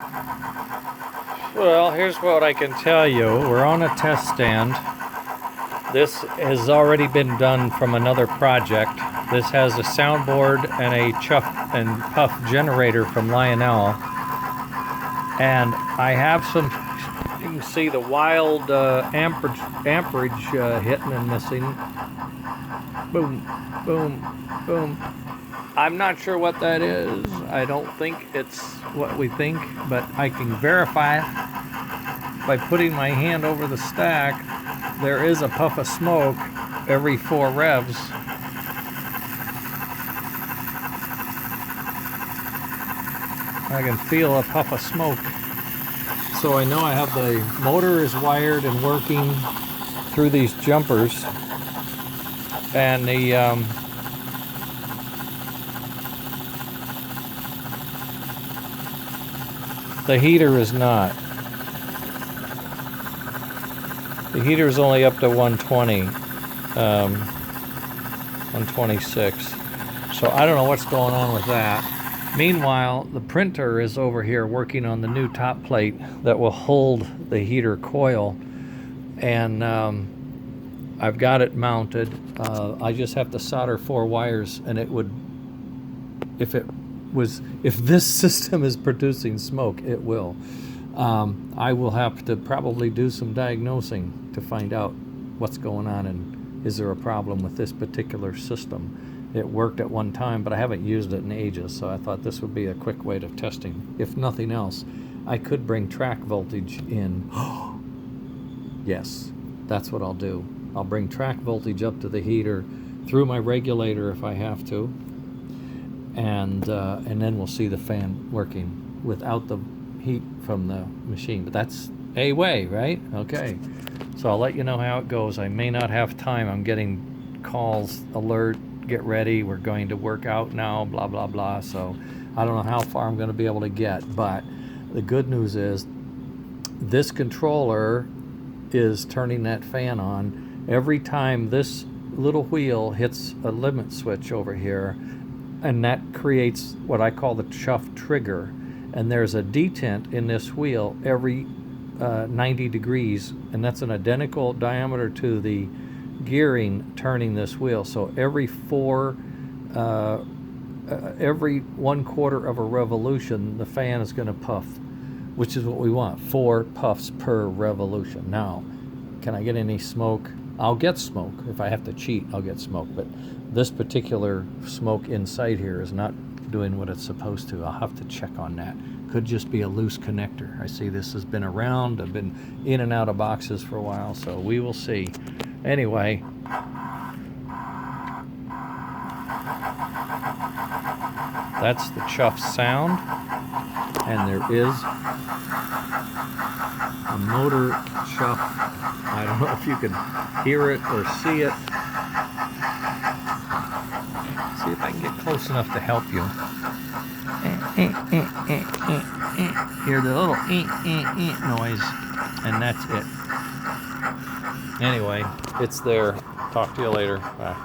Well, here's what I can tell you. We're on a test stand. This has already been done from another project. This has a soundboard and a chuff and puff generator from Lionel. And I have some, you can see the wild amperage hitting and missing. Boom, boom, boom. I'm not sure what that is. I don't think it's what we think, but I can verify by putting my hand over the stack. There is a puff of smoke every 4 revs. I can feel a puff of smoke. So I know I have the motor is wired and working through these jumpers, and the heater is not. The heater is only up to 120, 126. So I don't know what's going on with that. Meanwhile, the printer is over here working on the new top plate that will hold the heater coil, and I've got it mounted. I just have to solder 4 wires, and it would, if this system is producing smoke, it will. I will have to probably do some diagnosing to find out what's going on and is there a problem with this particular system. It worked at one time, but I haven't used it in ages, so I thought this would be a quick way of testing. If nothing else, I could bring track voltage in. Yes, that's what I'll do. I'll bring track voltage up to the heater through my regulator if I have to, and then we'll see the fan working without the heat from the machine. But that's a way, right? Okay, so I'll let you know how it goes. I may not have time. I'm getting calls, alert, get ready, we're going to work out now, blah blah blah. So I don't know how far I'm going to be able to get, but the good news is this controller is turning that fan on every time this little wheel hits a limit switch over here, and that creates what I call the chuff trigger. And there's a detent in this wheel every 90 degrees, and that's an identical diameter to the gearing turning this wheel. So every 1/4 of a revolution, the fan is going to puff, which is what we want, 4 puffs per revolution. Now, can I get any smoke? I'll get smoke. If I have to cheat, I'll get smoke. But this particular smoke inside here is not doing what it's supposed to. I'll have to check on that. Could just be a loose connector. I see this has been around. I've been in and out of boxes for a while, so we will see. Anyway, that's the chuff sound, and there is a motor chuff. I don't know if you can hear it or see it. See if I can get close enough to help you. Hear the little noise, and that's it. Anyway, it's there. Talk to you later. Bye.